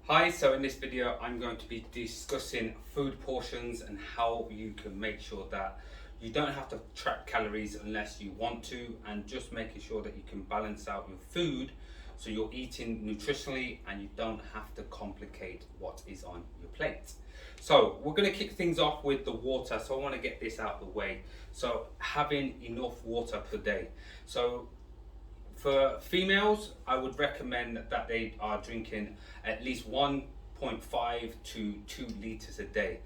Hi, so in this video I'm going to be discussing food portions and how you can make sure that you don't have to track calories unless you want to, and just making sure that you can balance out your food so you're eating nutritionally and you don't have to complicate what is on your plate. So we're going to kick things off with the water, so I want to get this out of the way. So having enough water per day. So for females, I would recommend that they are drinking at least 1.5 to 2 liters a day.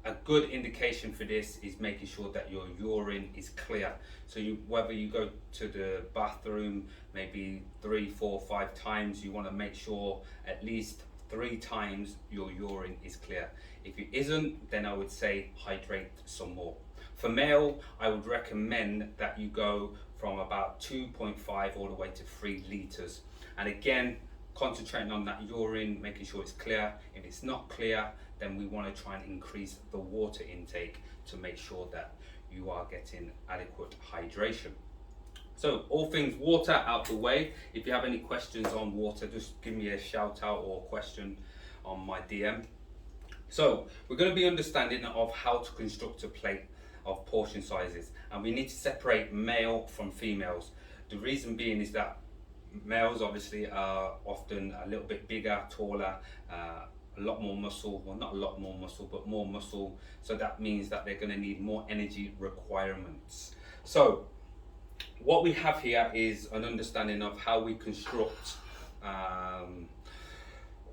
A good indication for this is making sure that your urine is clear. So whether you go to the bathroom maybe 3, 4, 5 times, you want to make sure at least 3 times your urine is clear. If it isn't, then I would say hydrate some more. For male, I would recommend that you go from about 2.5 all the way to 3 liters. And again, concentrating on that urine, making sure it's clear. If it's not clear, then we want to try and increase the water intake to make sure that you are getting adequate hydration. So all things water out the way. If you have any questions on water, just give me a shout out or a question on my DM. So we're going to be understanding of how to construct a plate of portion sizes, and we need to separate male from females. The reason being is that males obviously are often a little bit bigger, taller, a lot more muscle, well not a lot more muscle, but more muscle, so that means that they're going to need more energy requirements. So what we have here is an understanding of how we construct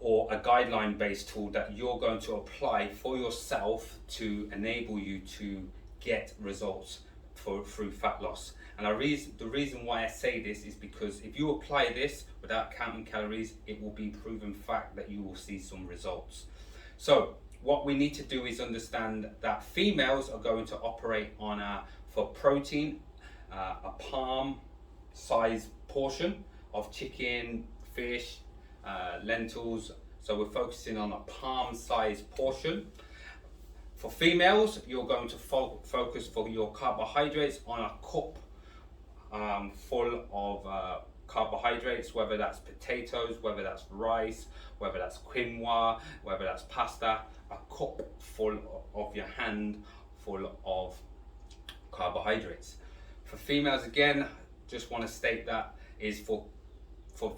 or a guideline based tool that you're going to apply for yourself to enable you to get results through fat loss. And the reason why I say this is because if you apply this without counting calories, it will be proven fact that you will see some results. So what we need to do is understand that females are going to operate on for protein, a palm size portion of chicken, fish, lentils. So we're focusing on a palm size portion. For females, you're going to focus for your carbohydrates on a cup full of carbohydrates, whether that's potatoes, whether that's rice, whether that's quinoa, whether that's pasta, a cup full of your hand full of carbohydrates. For females, again, just want to state that is for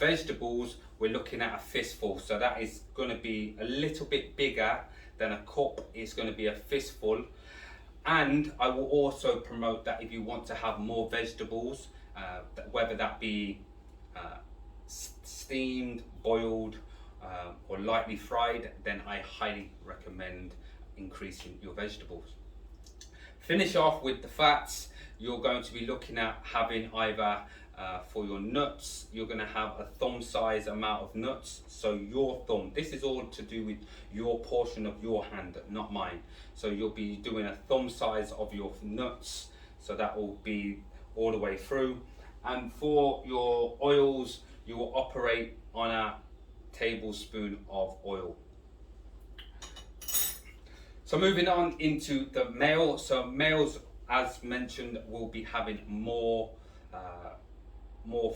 vegetables, we're looking at a fistful. So that is going to be a little bit bigger than a cup. It's going to be a fistful. And I will also promote that if you want to have more vegetables, whether that be steamed, boiled, or lightly fried, then I highly recommend increasing your vegetables. Finish off with the fats. You're going to be looking at having either for your nuts, you're going to have a thumb size amount of nuts. So your thumb, this is all to do with your portion of your hand, not mine. So you'll be doing a thumb size of your nuts, so that will be all the way through. And for your oils, you will operate on a tablespoon of oil. So moving on into the male. So males, as mentioned, will be having more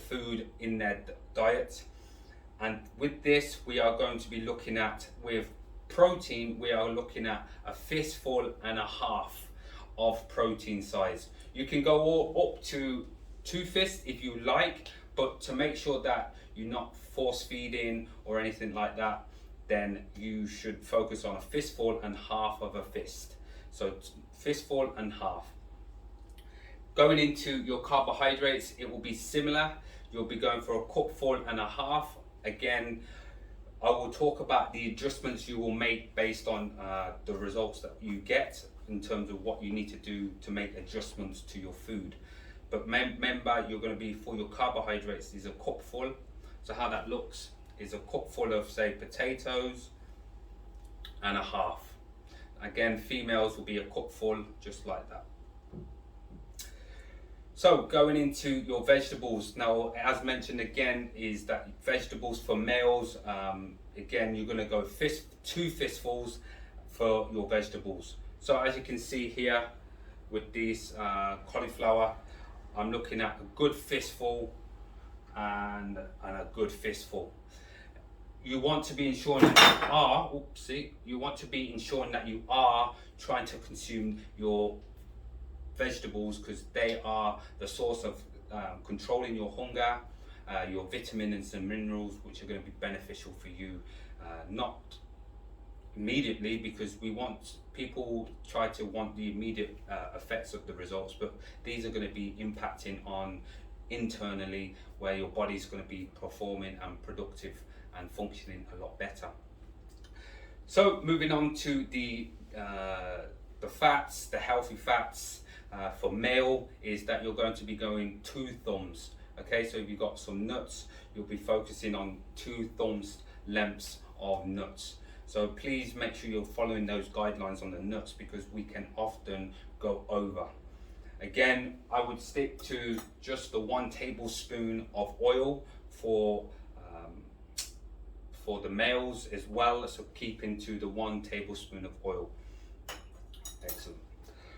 food in their diet, and with this we are going to be looking at, with protein, we are looking at a fistful and a half of protein size. You can go all up to 2 fists if you like, but to make sure that you're not force feeding or anything like that, then you should focus on a fistful and half of a fist. So fistful and half. Going into your carbohydrates, it will be similar. You'll be going for a cupful and a half. Again, I will talk about the adjustments you will make based on the results that you get in terms of what you need to do to make adjustments to your food. But remember, you're going to be, for your carbohydrates, is a cupful. So how that looks is a cupful of, say, potatoes and a half. Again, females will be a cupful, just like that. So going into your vegetables now, as mentioned again, is that vegetables for males, again, you're going to go 2 fistfuls for your vegetables. So as you can see here with this cauliflower, I'm looking at a good fistful and a good fistful. you want to be ensuring that you are trying to consume your vegetables, because they are the source of controlling your hunger, your vitamins and minerals, which are going to be beneficial for you, not immediately, because people try to want the immediate effects of the results, but these are going to be impacting on internally, where your body's going to be performing and productive and functioning a lot better. So moving on to the fats, the healthy fats for male, is that you're going to be going 2 thumbs. Okay, so if you've got some nuts, you'll be focusing on 2 thumbs lengths of nuts. So please make sure you're following those guidelines on the nuts, because we can often go over. Again, I would stick to just the 1 tablespoon of oil for the males as well. So keeping to the 1 tablespoon of oil. Excellent.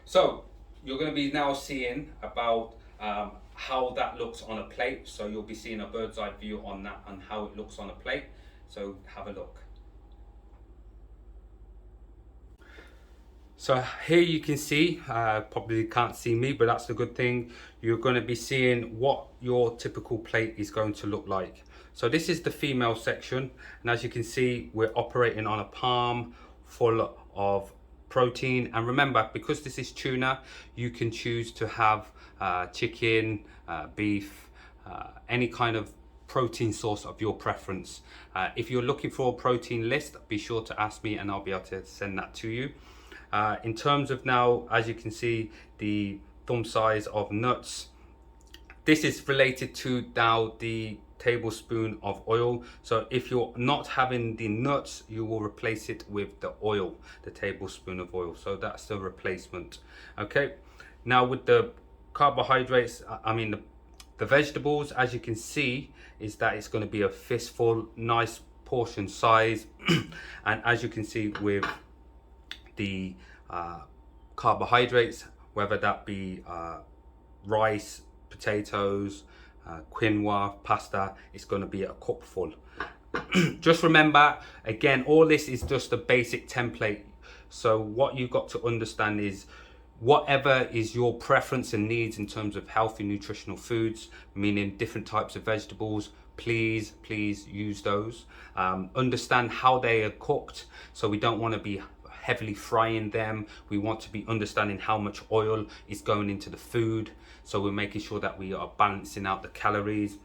So you're going to be now seeing about how that looks on a plate. So you'll be seeing a bird's eye view on that and how it looks on a plate. So have a look. So here you can see, probably can't see me, but that's a good thing. You're going to be seeing what your typical plate is going to look like. So this is the female section, and as you can see, we're operating on a palm full of protein. And remember, because this is tuna, you can choose to have chicken, beef, any kind of protein source of your preference. If you're looking for a protein list, be sure to ask me and I'll be able to send that to you. In terms of now, as you can see, the thumb size of nuts, this is related to now the tablespoon of oil. So if you're not having the nuts, you will replace it with the oil, the tablespoon of oil. So that's the replacement. Okay, now with the carbohydrates, the vegetables, as you can see, is that it's going to be a fistful, nice portion size. And as you can see with the carbohydrates, whether that be rice, potatoes, quinoa, pasta, it's going to be a cupful. Just remember, again, all this is just a basic template. So what you've got to understand is whatever is your preference and needs in terms of healthy nutritional foods, meaning different types of vegetables, please use those. Understand how they are cooked. So we don't want to be heavily frying them. We want to be understanding how much oil is going into the food. So we're making sure that we are balancing out the calories.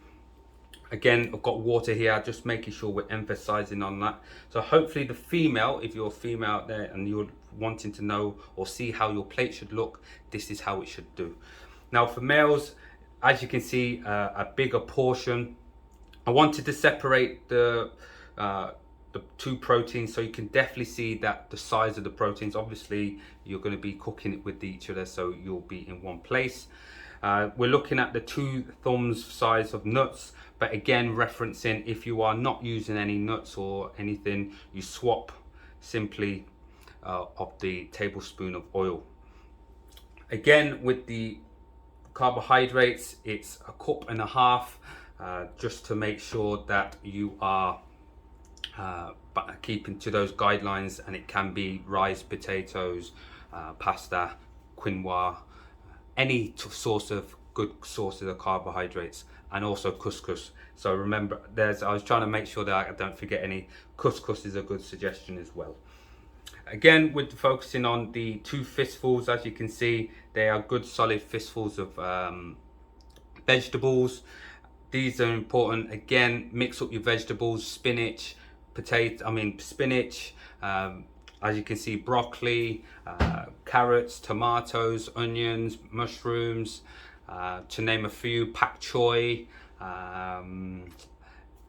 Again, I've got water here, just making sure we're emphasizing on that. So hopefully the female, if you're a female out there and you're wanting to know or see how your plate should look, this is how it should do. Now for males, as you can see, a bigger portion. I wanted to separate the 2 proteins, so you can definitely see that the size of the proteins, obviously you're going to be cooking it with each other, so you'll be in one place. We're looking at the 2 thumbs size of nuts, but again referencing, if you are not using any nuts or anything, you swap simply of the tablespoon of oil. Again, with the carbohydrates, it's a 1.5 cups, just to make sure that you are keeping to those guidelines, and it can be rice, potatoes, pasta, quinoa, any source of good sources of carbohydrates, and also couscous. So remember, I was trying to make sure that I don't forget any. Couscous is a good suggestion as well. Again, with focusing on the 2 fistfuls, as you can see, they are good solid fistfuls of vegetables. These are important. Again, mix up your vegetables, spinach, spinach, as you can see, broccoli, carrots, tomatoes, onions, mushrooms, to name a few, pak choy.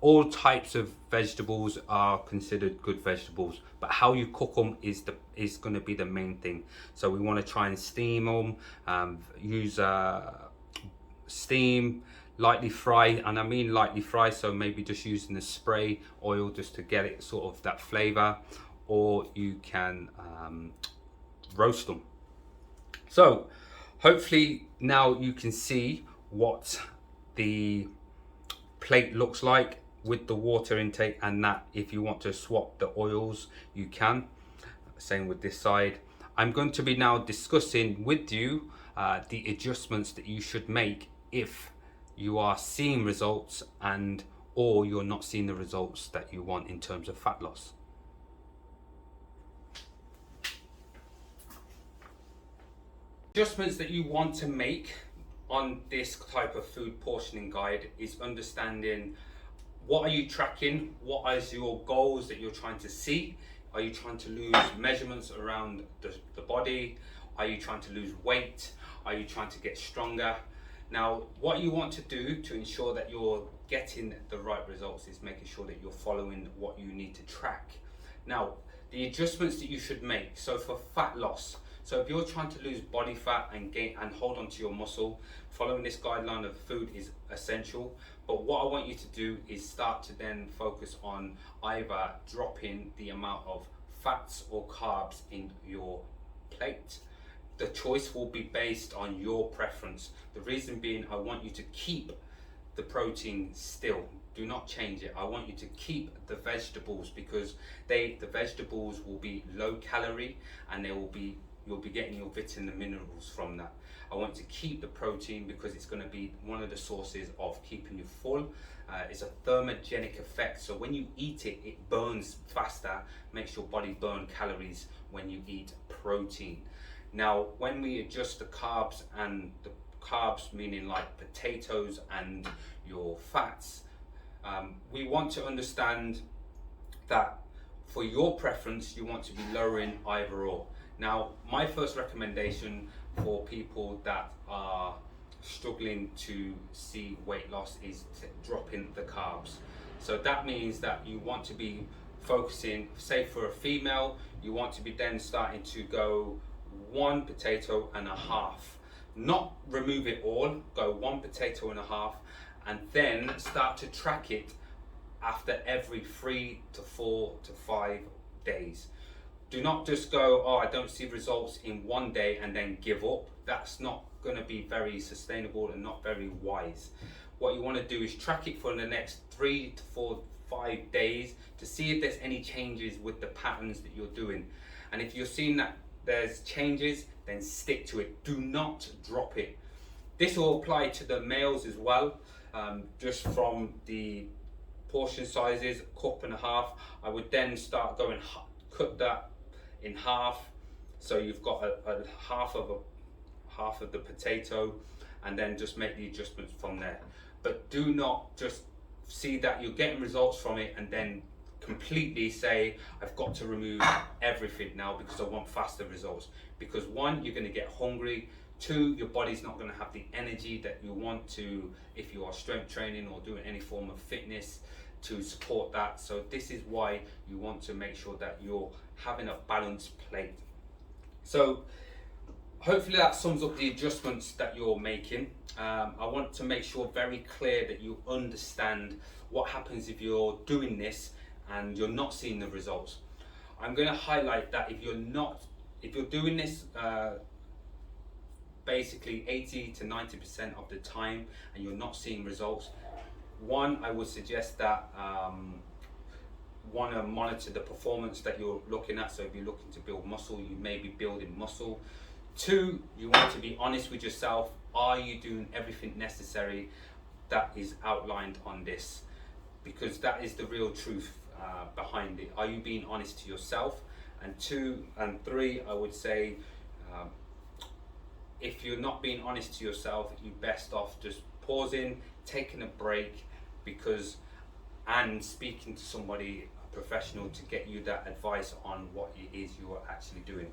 All types of vegetables are considered good vegetables, but how you cook them is going to be the main thing. So we want to try and steam them, use steam, lightly fry, and I mean lightly fry, so maybe just using the spray oil just to get it sort of that flavor, or you can roast them. So hopefully now you can see what the plate looks like. with the water intake, and that if you want to swap the oils, you can. Same with this side. I'm going to be now discussing with you the adjustments that you should make if you are seeing results and or you're not seeing the results that you want in terms of fat loss. Adjustments that you want to make on this type of food portioning guide is understanding what are you tracking, what is your goals that you're trying to see. Are you trying to lose measurements around the body? Are you trying to lose weight? Are you trying to get stronger? Now, what you want to do to ensure that you're getting the right results is making sure that you're following what you need to track. Now, the adjustments that you should make, so for fat loss, so if you're trying to lose body fat and gain and hold on to your muscle, following this guideline of food is essential. But what I want you to do is start to then focus on either dropping the amount of fats or carbs in your plate. The choice will be based on your preference. The reason being, I want you to keep the protein still. Do not change it. I want you to keep the vegetables because the vegetables will be low calorie and you'll be getting your vitamin and minerals from that. I want to keep the protein because it's going to be one of the sources of keeping you full. It's a thermogenic effect, so when you eat it, it burns faster, makes your body burn calories when you eat protein. Now, when we adjust the carbs, and the carbs meaning like potatoes and your fats, we want to understand that for your preference, you want to be lowering either or. Now, my first recommendation for people that are struggling to see weight loss is dropping the carbs. So that means that you want to be focusing, say for a female, you want to be then starting to go 1 potato and a half. Not remove it all, go 1 potato and a half, and then start to track it after every 3 to 4 to 5 days. Do not just go, oh, I don't see results in 1 day and then give up. That's not going to be very sustainable and not very wise. What you want to do is track it for the next 3 to 4, 5 days to see if there's any changes with the patterns that you're doing. And if you're seeing that there's changes, then stick to it. Do not drop it. This will apply to the males as well. Just from the portion sizes, 1.5 cups, I would then start going, cut that in half, so you've got a half of the potato, and then just make the adjustments from there. But do not just see that you're getting results from it and then completely say, I've got to remove everything now because I want faster results. Because 1, you're going to get hungry. 2, your body's not going to have the energy that you want to if you are strength training or doing any form of fitness to support that. So this is why you want to make sure that you're having a balanced plate. So hopefully that sums up the adjustments that you're making. I want to make sure very clear that you understand what happens if you're doing this and you're not seeing the results. I'm going to highlight that if you're doing this basically 80 to 90% of the time and you're not seeing results, 1, I would suggest that want to monitor the performance that you're looking at. So if you're looking to build muscle, you may be building muscle. 2, you want to be honest with yourself. Are you doing everything necessary that is outlined on this? Because that is the real truth behind it. Are you being honest to yourself? And 2 and 3, I would say, if you're not being honest to yourself, you're best off just pausing, taking a break, and speaking to somebody, a professional, to get you that advice on what it is you are actually doing.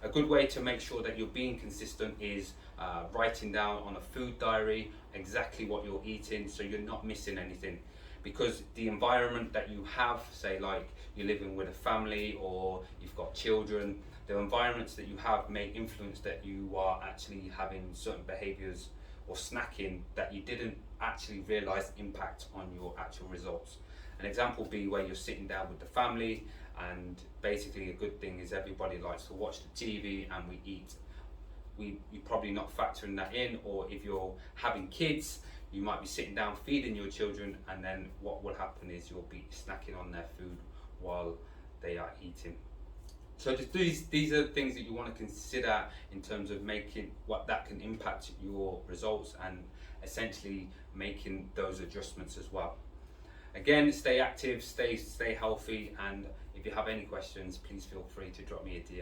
A good way to make sure that you're being consistent is writing down on a food diary exactly what you're eating so you're not missing anything. Because the environment that you have, say like you're living with a family or you've got children, the environments that you have may influence that you are actually having certain behaviors or snacking that you didn't actually realize impact on your actual results. An example would be where you're sitting down with the family, and basically a good thing is everybody likes to watch the TV and we eat. You're probably not factoring that in, or if you're having kids, you might be sitting down feeding your children, and then what will happen is you'll be snacking on their food while they are eating. So just these are things that you want to consider in terms of making what that can impact your results, and essentially making those adjustments as well. Again, stay active, stay healthy, and if you have any questions, please feel free to drop me a DM.